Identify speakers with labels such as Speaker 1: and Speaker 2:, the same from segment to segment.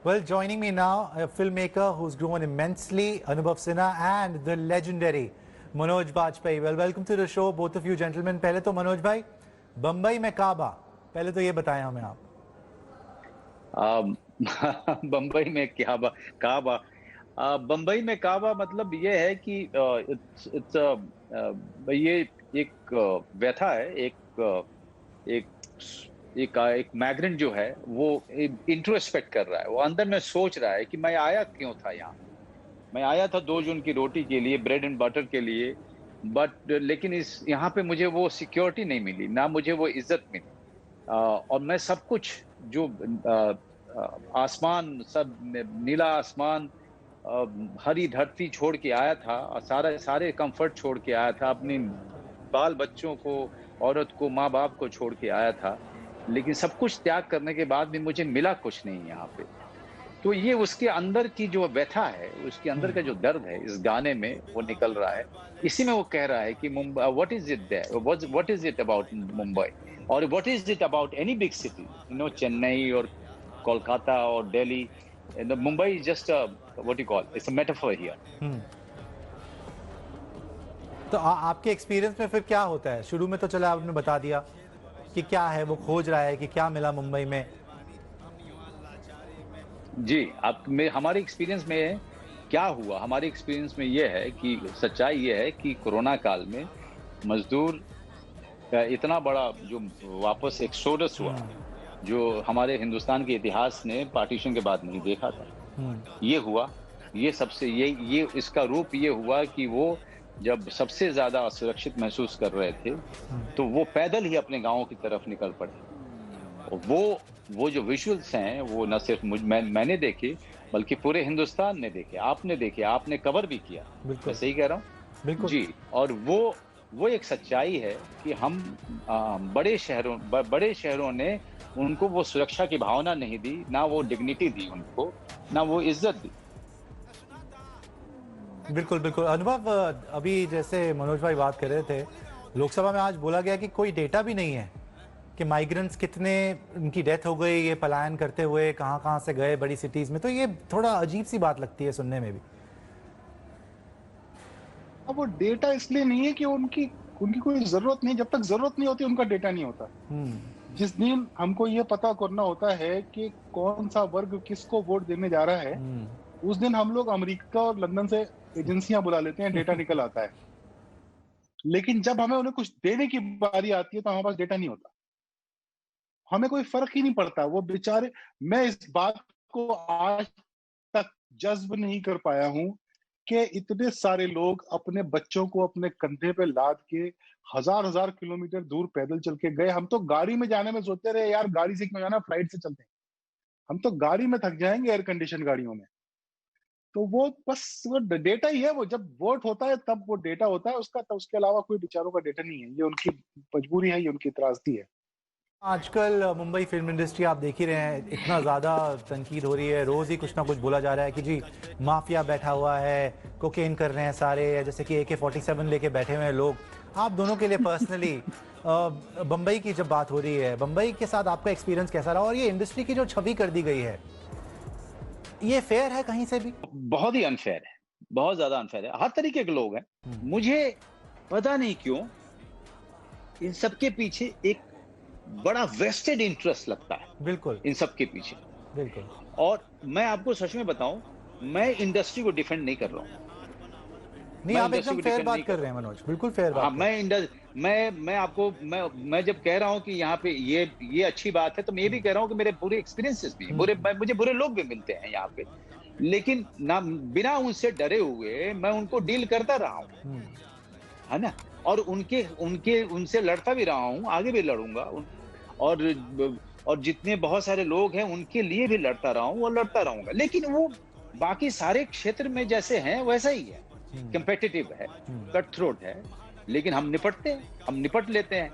Speaker 1: Well, joining me now, a filmmaker who's grown immensely, Anubhav Sinha, and the legendary Manoj Bajpayee. Well, welcome to the show, both of you gentlemen. पहले तो मनोज भाई, बम्बई में काबा, पहले तो ये बताएं हमें आप.
Speaker 2: बम्बई में काबा बम्बई में काबा मतलब ये है कि ये एक व्यथा है, एक मैग्रेंट जो है वो इंट्रोस्पेक्ट कर रहा है, वो अंदर में सोच रहा है कि मैं आया क्यों था यहाँ. मैं आया था 2 जून की रोटी के लिए, ब्रेड एंड बटर के लिए, लेकिन यहाँ पे मुझे वो सिक्योरिटी नहीं मिली, ना मुझे वो इज्जत मिली. और मैं सब कुछ जो आसमान, सब नीला आसमान, हरी धरती छोड़ के आया था, सारे कंफर्ट छोड़ के आया था, अपने बाल बच्चों को, औरत को, माँ बाप को छोड़ के आया था, लेकिन सब कुछ त्याग करने के बाद भी मुझे मिला कुछ नहीं यहाँ पे. तो ये उसके अंदर की जो व्यथा है, उसके अंदर का जो दर्द है, इस गाने में वो निकल रहा है. इसी में वो कह रहा है कि Mumbai, what is it about Mumbai, और what is it about any big city, Chennai और कोलकाता और Delhi. Mumbai is just what you call, it's a metaphor here.
Speaker 1: तो आपके एक्सपीरियंस में फिर क्या होता है? शुरू में तो चला आपने बता दिया कि क्या है, वो खोज रहा है कि क्या मिला मुंबई में.
Speaker 2: जी, हमारे एक्सपीरियंस में क्या हुआ, हमारे एक्सपीरियंस में ये है कि सच्चाई ये है कि कोरोना काल में मजदूर का इतना बड़ा जो वापस एक्सोडस हुआ, जो हमारे हिंदुस्तान के इतिहास ने पार्टीशन के बाद नहीं देखा था. ये हुआ, ये इसका रूप ये हुआ कि वो जब सबसे ज्यादा असुरक्षित महसूस कर रहे थे, तो वो पैदल ही अपने गांवों की तरफ निकल पड़े. वो जो विजुअल्स हैं, वो न सिर्फ मैंने देखे, बल्कि पूरे हिंदुस्तान ने देखे, आपने देखे, आपने कवर भी किया. मैं सही कह रहा हूँ?
Speaker 1: बिल्कुल
Speaker 2: जी. और वो एक सच्चाई है कि हम बड़े शहरों ने उनको वो सुरक्षा की भावना नहीं दी, ना वो डिग्निटी दी उनको, ना वो इज्जत दी.
Speaker 1: बिल्कुल बिल्कुल. अनुभव, अभी जैसे मनोज भाई बात कर रहे थे, लोकसभा में आज बोला गया कि कोई डेटा भी नहीं है कि माइग्रेंट्स कितने, उनकी डेथ हो गई ये पलायन करते हुए, कहाँ से गए बड़ी सिटीज में. तो ये थोड़ा अजीब सी बात लगती है सुनने में भी.
Speaker 3: अब वो डेटा इसलिए नहीं है कि उनकी कोई जरूरत नहीं, जब तक जरूरत नहीं होती उनका डेटा नहीं होता. जिस दिन हमको ये पता करना होता है कि कौन सा वर्ग किसको वोट देने जा रहा है, उस दिन हम लोग अमेरिका और लंदन से एजेंसियां बुला लेते हैं, डेटा निकल आता है. लेकिन जब हमें उन्हें कुछ देने की बारी आती है तो हमारे पास डेटा नहीं होता. हमें कोई फर्क ही नहीं पड़ता. वो बेचारे, मैं इस बात को आज तक जज्ब नहीं कर पाया हूं कि इतने सारे लोग अपने बच्चों को अपने कंधे पे लाद के हजार किलोमीटर दूर पैदल चल के गए. हम तो गाड़ी में जाने में सोचते रहे, यार गाड़ी से क्यों जाना, फ्लाइट से चलते हैं. हम तो गाड़ी में थक जाएंगे एयर कंडीशन गाड़ियों में. तो वो बस वो डेटा ही है. वो जब वोट होता है तब वो डेटा होता है उसका, तब उसके अलावा कोई विचारों का डेटा नहीं है. ये उनकी मजबूरी है, ये उनकी त्रासदी है.
Speaker 1: आजकल मुंबई फिल्म इंडस्ट्री आप देख ही रहे हैं, इतना ज़्यादा तनकीद हो रही है, रोज़ ही कुछ ना कुछ बोला जा रहा है कि जी माफिया बैठा हुआ है, कोकेन कर रहे हैं सारे, जैसे कि AK-47 लेके बैठे हुए हैं लोग. आप दोनों के लिए पर्सनली बम्बई की जब बात हो रही है, बम्बई के साथ आपका एक्सपीरियंस कैसा रहा, और ये इंडस्ट्री की जो छवि कर दी गई है, ये फेयर है कहीं से भी?
Speaker 2: बहुत ही अनफेयर है, बहुत ज्यादा अनफेयर है. हर तरीके के लोग हैं. मुझे पता नहीं क्यों इन सबके पीछे एक बड़ा वेस्टेड इंटरेस्ट लगता है.
Speaker 1: बिल्कुल
Speaker 2: इन सब के पीछे.
Speaker 1: बिल्कुल.
Speaker 2: और मैं आपको सच में बताऊं, मैं इंडस्ट्री को डिफेंड नहीं कर रहा हूं.
Speaker 1: नहीं, आप एकदम फेयर बात कर रहे हैं मनोज, बिल्कुल फेयर बात.
Speaker 2: मैं जब कह रहा हूं कि यहाँ पे ये अच्छी बात है, तो मैं ये भी कह रहा हूं कि मेरे बुरे एक्सपीरियंसेस भी हैं, मुझे बुरे लोग भी मिलते हैं यहाँ पे, लेकिन ना बिना उनसे डरे हुए मैं उनको डील करता रहा हूँ, है ना. और उनसे लड़ता भी रहा हूँ, आगे भी लड़ूंगा. और जितने बहुत सारे लोग हैं उनके लिए भी लड़ता रहा हूँ और लड़ता रहूंगा. लेकिन वो बाकी सारे क्षेत्र में जैसे हैं वैसा ही है, कंपेटिटिव है, कट थ्रोट है, लेकिन हम निपट लेते हैं.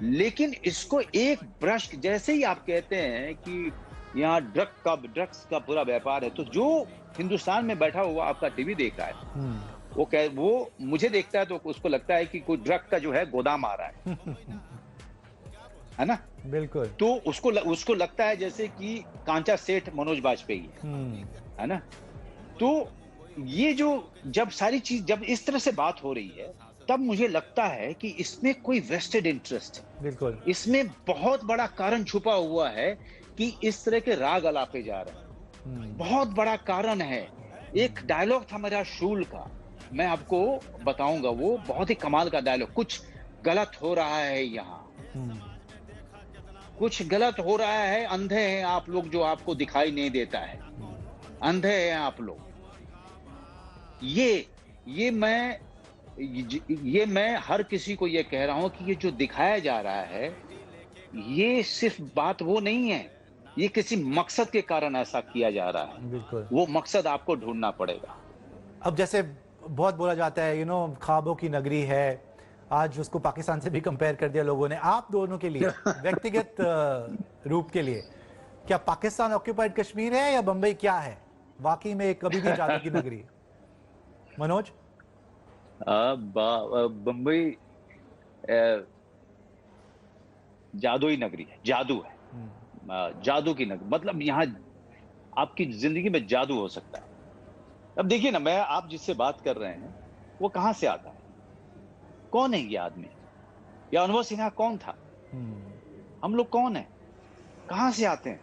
Speaker 2: लेकिन इसको एक ब्रश, जैसे ही आप कहते हैं कि यहाँ ड्रग्स का पूरा व्यापार है, तो जो हिंदुस्तान में बैठा हुआ आपका टीवी देख रहा है, वो मुझे देखता है तो उसको लगता है कि कोई ड्रग का जो है गोदाम आ रहा है. है ना?
Speaker 1: बिल्कुल।
Speaker 2: तो उसको लगता है जैसे कि कांचा सेठ मनोज बाजपेयी है ना? तो ये जो जब सारी चीज जब इस तरह से बात हो रही है, तब मुझे लगता है कि इसमें कोई वेस्टेड इंटरेस्ट है।
Speaker 1: बिल्कुल।
Speaker 2: इसमें बहुत बड़ा कारण छुपा हुआ है कि इस तरह के राग अलापे जा रहे हैं। बहुत बड़ा कारण है। एक डायलॉग था मेरा शूल का, मैं आपको बताऊंगा, वो बहुत ही कमाल का डायलॉग। कुछ गलत हो रहा है यहाँ, कुछ गलत हो रहा है, अंधे हैं आप लोग जो आपको दिखाई नहीं देता है, अंधे हैं आप लोग। ये मैं हर किसी को ये कह रहा हूं कि ये जो दिखाया जा रहा है, ये सिर्फ बात वो नहीं है, ये किसी मकसद के कारण ऐसा किया जा रहा है।
Speaker 1: बिल्कुल।
Speaker 2: वो मकसद आपको ढूंढना पड़ेगा।
Speaker 1: अब जैसे बहुत बोला जाता है ख्वाबों की नगरी है, आज उसको पाकिस्तान से भी कंपेयर कर दिया लोगों ने। आप दोनों के लिए व्यक्तिगत रूप के लिए, क्या पाकिस्तान ऑक्यूपाइड कश्मीर है या बंबई क्या है वाकई में कभी भी जादू की नगरी? मनोज?
Speaker 2: बंबई जादुई नगरी है, जादू है, जादू की नगरी। मतलब यहाँ आपकी जिंदगी में जादू हो सकता है। अब देखिए ना, आप जिससे बात कर रहे हैं वो कहां से आता है, कौन है ये आदमी, या अनुभव सिन्हा कौन था, हम लोग कौन है, कहां से आते हैं?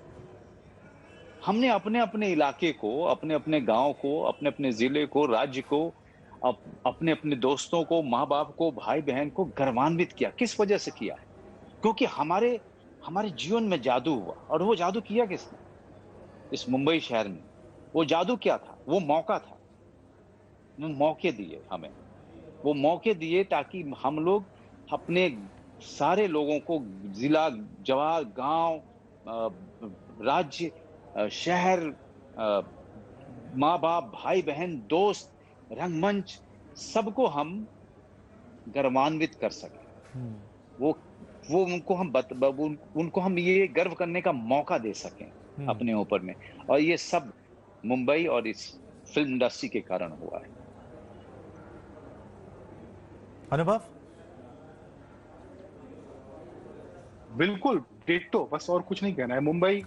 Speaker 2: हमने अपने अपने इलाके को, अपने अपने गांव को, अपने अपने जिले को, राज्य को, अपने अपने दोस्तों को, माँ बाप को, भाई बहन को गर्वान्वित किया। किस वजह से किया? क्योंकि हमारे जीवन में जादू हुआ। और वो जादू किया किसने? इस मुंबई शहर में। वो जादू क्या था? वो मौका था। मौके दिए हमें, वो मौके दिए ताकि हम लोग अपने सारे लोगों को, जिला, जवार, गांव, राज्य, शहर, माँ बाप, भाई बहन, दोस्त, रंगमंच, सबको हम गर्वान्वित कर सके। वो उनको हम ये गर्व करने का मौका दे सकें अपने ऊपर में। और ये सब मुंबई और इस फिल्म इंडस्ट्री के कारण हुआ है।
Speaker 1: अनुभव?
Speaker 3: बिल्कुल डिट्टो, बस और कुछ नहीं कहना है। मुंबई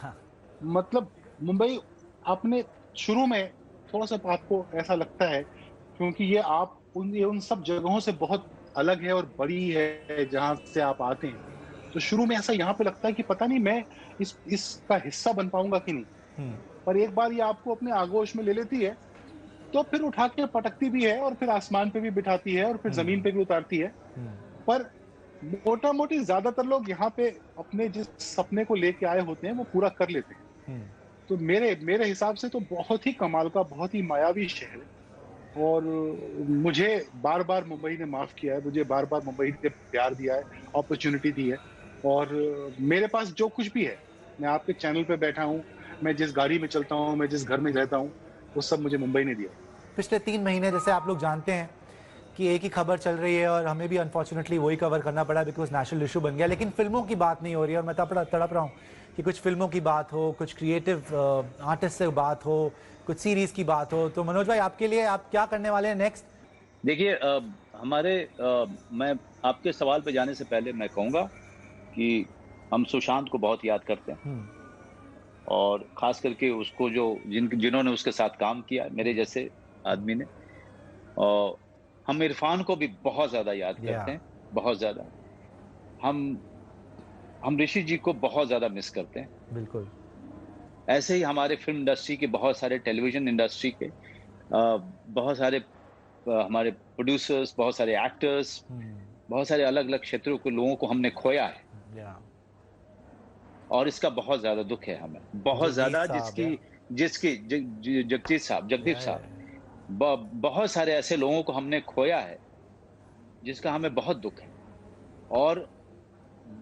Speaker 3: मतलब मुंबई आपने शुरू में थोड़ा सा आपको ऐसा लगता है क्योंकि ये उन सब जगहों से बहुत अलग है और बड़ी है जहां से आप आते हैं, तो शुरू में ऐसा यहाँ पे लगता है कि पता नहीं मैं इसका हिस्सा बन पाऊंगा कि नहीं। पर एक बार ये आपको अपने आगोश में ले लेती है तो फिर उठा के पटकती भी है और फिर आसमान पे भी बिठाती है और फिर जमीन पे भी उतारती है। पर मोटा मोटी ज्यादातर लोग यहाँ पे अपने जिस सपने को लेके आए होते हैं वो पूरा कर लेते हैं। तो मेरे हिसाब से तो बहुत ही कमाल का, बहुत ही मायावी शहर है। और मुझे बार बार मुंबई ने माफ किया है, मुझे बार बार मुंबई ने प्यार दिया है, अपॉर्चुनिटी दी है। और मेरे पास जो कुछ भी है, मैं आपके चैनल पे बैठा हूँ, मैं जिस गाड़ी में चलता हूँ, मैं जिस घर में रहता हूँ, वो सब मुझे मुंबई ने दिया।
Speaker 1: पिछले 3 महीने जैसे आप लोग जानते हैं कि एक ही खबर चल रही है और हमें भी अनफॉर्चुनेटली वही कवर करना पड़ा बिकॉज नेशनल इशू बन गया, लेकिन फिल्मों की बात नहीं हो रही है। और मैं तड़प रहा हूँ कि कुछ फिल्मों की बात हो, कुछ क्रिएटिव आर्टिस्ट से बात हो, कुछ सीरीज की बात हो। तो मनोज भाई, आपके लिए आप क्या करने वाले हैं नेक्स्ट?
Speaker 2: देखिए, मैं आपके सवाल पे जाने से पहले मैं कहूँगा कि हम सुशांत को बहुत याद करते हैं, और खास करके उसको जिन्होंने उसके साथ काम किया, मेरे जैसे आदमी ने। और हम इरफान को भी बहुत ज्यादा याद करते हैं, बहुत ज्यादा। हम ऋषि जी को बहुत ज्यादा मिस करते हैं।
Speaker 1: बिल्कुल।
Speaker 2: ऐसे ही हमारे फिल्म इंडस्ट्री के बहुत सारे, टेलीविजन इंडस्ट्री के बहुत सारे हमारे प्रोड्यूसर्स, बहुत सारे एक्टर्स, बहुत सारे अलग अलग क्षेत्रों के लोगों को हमने खोया है। और इसका बहुत ज्यादा दुख है हमें, बहुत ज्यादा। जगदीप साहब, बहुत सारे ऐसे लोगों को हमने खोया है जिसका हमें बहुत दुख है। और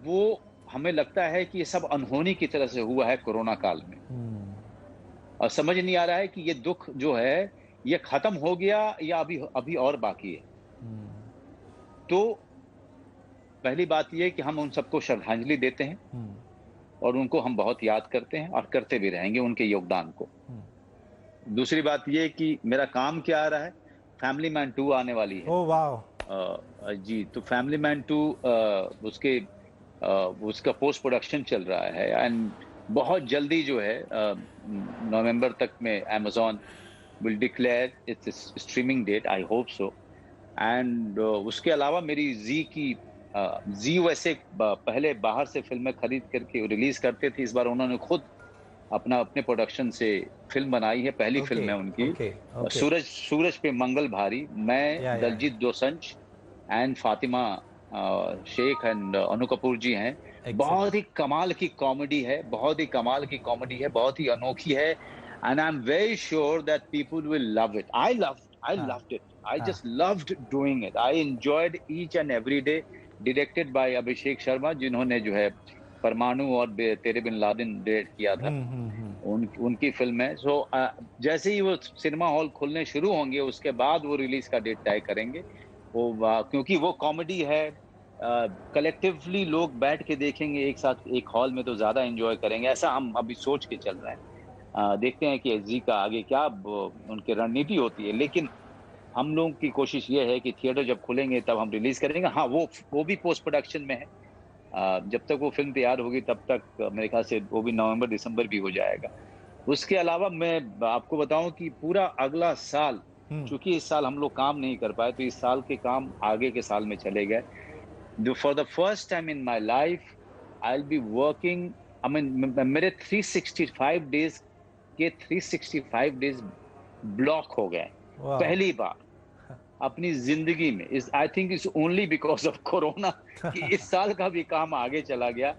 Speaker 2: वो हमें लगता है कि ये सब अनहोनी की तरह से हुआ है कोरोना काल में। और समझ नहीं आ रहा है कि ये दुख जो है ये खत्म हो गया या अभी और बाकी है। तो पहली बात ये कि हम उन सबको श्रद्धांजलि देते हैं और उनको हम बहुत याद करते हैं और करते भी रहेंगे उनके योगदान को। दूसरी बात ये कि मेरा काम क्या आ रहा है, फैमिली मैन 2 आने वाली है।
Speaker 1: ओह वाह।
Speaker 2: जी, तो फैमिली मैन 2 उसके उसका पोस्ट प्रोडक्शन चल रहा है एंड बहुत जल्दी जो है नवंबर तक में Amazon will declare its streaming date, I hope so. And उसके अलावा मेरी जी वैसे पहले बाहर से फिल्में खरीद करके रिलीज करते थे, इस बार उन्होंने खुद अपने प्रोडक्शन से फिल्म बनाई है, पहली फिल्म है उनकी। सूरज पे मंगल भारी, मैं दलजीत दोसंज एंड फातिमा शेख एंड अनु कपूर जी हैं। बहुत ही कमाल की कॉमेडी है, बहुत ही कमाल की कॉमेडी है, बहुत ही अनोखी है and I am very sure that people will love it. I loved it. I just loved doing it. I enjoyed each and every day. Directed by Abhishek Sharma, जिन्होंने जो है परमाणु और तेरे बिन लादेन डायरेक्ट किया था। उनकी फिल्म है। सो जैसे ही वो सिनेमा हॉल खुलने शुरू होंगे उसके बाद वो रिलीज का डेट तय करेंगे। वो क्योंकि वो कॉमेडी है, कलेक्टिवली लोग बैठ के देखेंगे एक साथ एक हॉल में तो ज्यादा एंजॉय करेंगे, ऐसा हम अभी सोच के चल रहे हैं। देखते हैं कि जी का आगे क्या उनकी रणनीति होती है, लेकिन हम लोगों की कोशिश ये है कि थिएटर जब खुलेंगे तब हम रिलीज करेंगे। हाँ, वो भी पोस्ट प्रोडक्शन में है। जब तक वो फिल्म तैयार होगी तब तक मेरे ख्याल से वो भी नवंबर दिसंबर भी हो जाएगा। उसके अलावा मैं आपको बताऊं कि पूरा अगला साल, चूंकि इस साल हम लोग काम नहीं कर पाए तो इस साल के काम आगे के साल में चले गए। For the first time in my life I will be working, I mean मेरे 365 डेज के 365 डेज ब्लॉक हो गए पहली बार अपनी जिंदगी में। इस I think it's only because of corona कि इस साल का भी काम आगे चला गया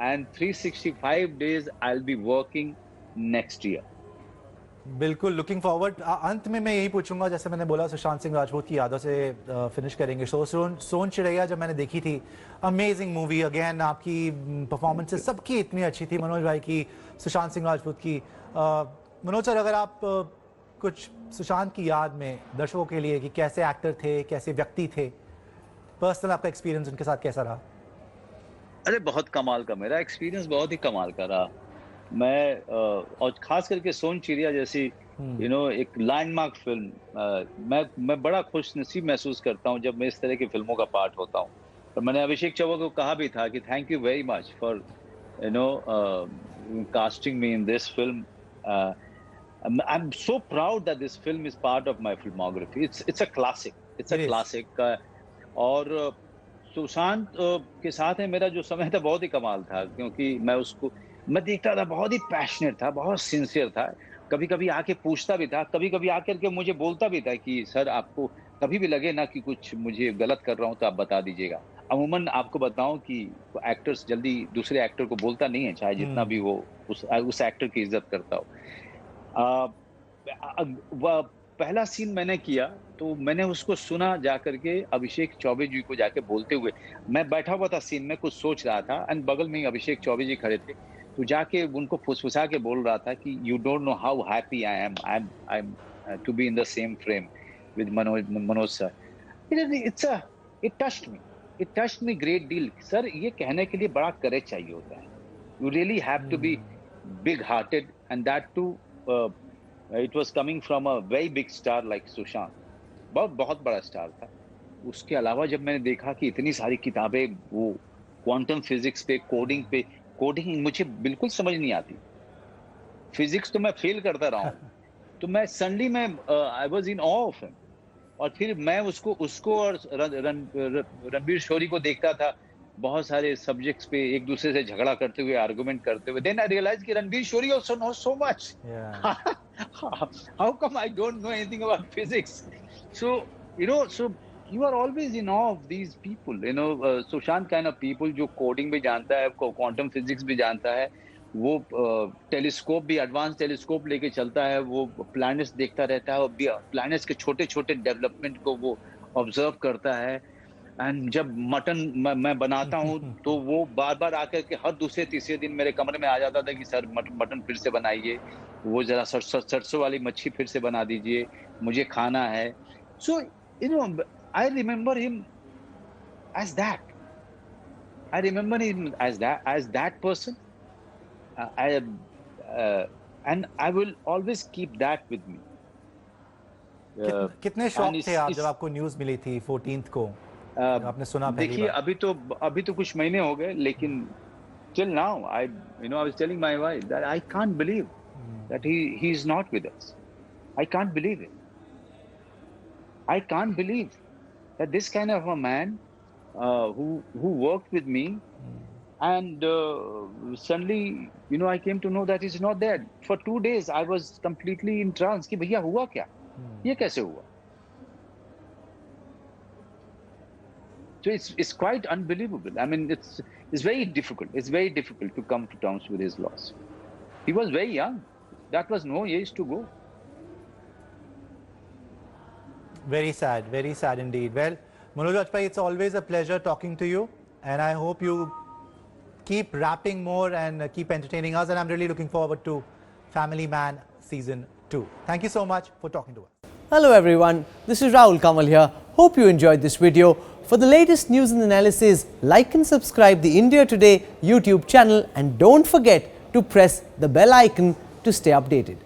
Speaker 2: and 365 days I will be working next year.
Speaker 1: बिल्कुल, लुकिंग फॉरवर्ड। अंत में मैं यही पूछूंगा, जैसे मैंने बोला सुशांत सिंह राजपूत की यादों से फिनिश करेंगे शो। सोन चिड़ैया जब मैंने देखी थी, अमेजिंग मूवी। अगेन आपकी परफॉर्मेंसेस सबकी इतनी अच्छी थी, मनोज भाई की, सुशांत सिंह राजपूत की। मनोज सर, अगर आप कुछ सुशांत की याद में दर्शकों के लिए कि कैसे एक्टर थे, कैसे व्यक्ति थे, पर्सनल आपका एक्सपीरियंस उनके साथ कैसा रहा?
Speaker 2: अरे बहुत कमाल का, मेरा एक्सपीरियंस बहुत ही कमाल का रहा। मैं और खास करके सोन चिड़िया जैसी एक लैंडमार्क फिल्म, मैं बड़ा खुश नसीब महसूस करता हूँ जब मैं इस तरह की फिल्मों का पार्ट होता हूँ। और मैंने अभिषेक चौबे को कहा भी था कि thank you very much for casting me in this film. I'm so proud that this film is part of my filmography. It's a classic. It's a classic. और सुशांत के साथ है मेरा जो समय था बहुत ही कमाल था, क्योंकि मैं देखता था, बहुत ही पैशनेट था, बहुत सिंसियर था। कभी कभी आके पूछता भी था, कभी कभी आकर के मुझे बोलता भी था कि सर आपको कभी भी लगे ना कि कुछ मुझे गलत कर रहा हूँ तो आप बता दीजिएगा। अमूमन आपको बताऊं कि एक्टर्स जल्दी दूसरे एक्टर को बोलता नहीं है, चाहे जितना भी वो उस एक्टर की इज्जत करता हो। पहला सीन मैंने किया तो मैंने उसको सुना जाकर के अभिषेक चौबे जी को जाके बोलते हुए। मैं बैठा हुआ था सीन में, कुछ सोच रहा था एंड बगल में ही अभिषेक चौबे जी खड़े थे, तो जाके उनको फुसफुसा के बोल रहा था कि you don't know how happy I am to be in the same frame with Manoj sir. It touched me great deal. Sir, ये कहने के लिए बड़ा करेज चाहिए होता है। You really have to be big-hearted, and that too, it was coming from a very big star like Sushant. बहुत बड़ा स्टार था। उसके अलावा जब मैंने देखा कि इतनी सारी किताबें वो क्वांटम फिजिक्स पे, कोडिंग मुझे बिल्कुल समझ नहीं आती। फिजिक्स तो मैं फेल करता रहा हूँ, तो मैं suddenly I was in awe of him। और फिर मैं उसको और रणबीर शोरी को देखता था बहुत सारे सब्जेक्ट्स पे एक दूसरे से झगड़ा करते हुए, आर्गुमेंट करते हुए। देन आई रियलाइज कि Ranbir Shorey also knows so much. How come I don't know anything about physics? So you are always in of these people, Sushant kind of people जो कोडिंग भी जानता है, क्वांटम फिजिक्स भी जानता है, वो टेलीस्कोप भी, एडवांस टेलीस्कोप लेके चलता है, वो प्लैनेट्स देखता रहता है, और प्लैनेट्स के छोटे छोटे डेवलपमेंट को वो ऑब्जर्व करता है। एंड जब मटन मैं बनाता हूँ तो वो बार बार आकर के हर दूसरे तीसरे दिन मेरे कमरे में आ जाता था कि सर मटन फिर से बनाइए, वो जरा सरसों वाली मच्छी फिर से बना दीजिए, मुझे खाना है। So I remember him as that. I remember him as that person. and I will always keep that with me.
Speaker 1: कितने शॉक थे आप जब आपको न्यूज़ मिली थी 14th को आपने सुना पहली
Speaker 2: देखिए
Speaker 1: बार?
Speaker 2: अभी तो कुछ महीने हो गए, लेकिन till now I was telling my wife that I can't believe that he is not with us. I can't believe it. I can't believe that this kind of a man who worked with me, and suddenly I came to know that he's not there. For 2 days I was completely in trance कि भैया हुआ क्या, ये कैसे हुआ? So it's quite unbelievable. I mean, it's very difficult. It's very difficult to come to terms with his loss. He was very young. That was no age to go.
Speaker 1: Very sad indeed. Well, Manoj Bajpayee, it's always a pleasure talking to you, and I hope you keep rapping more and keep entertaining us, and I'm really looking forward to Family Man Season 2. Thank you so much for talking to us.
Speaker 4: Hello everyone, this is Rahul Kamal here. Hope you enjoyed this video. For the latest news and analysis, like and subscribe the India Today YouTube channel, and don't forget to press the bell icon to stay updated.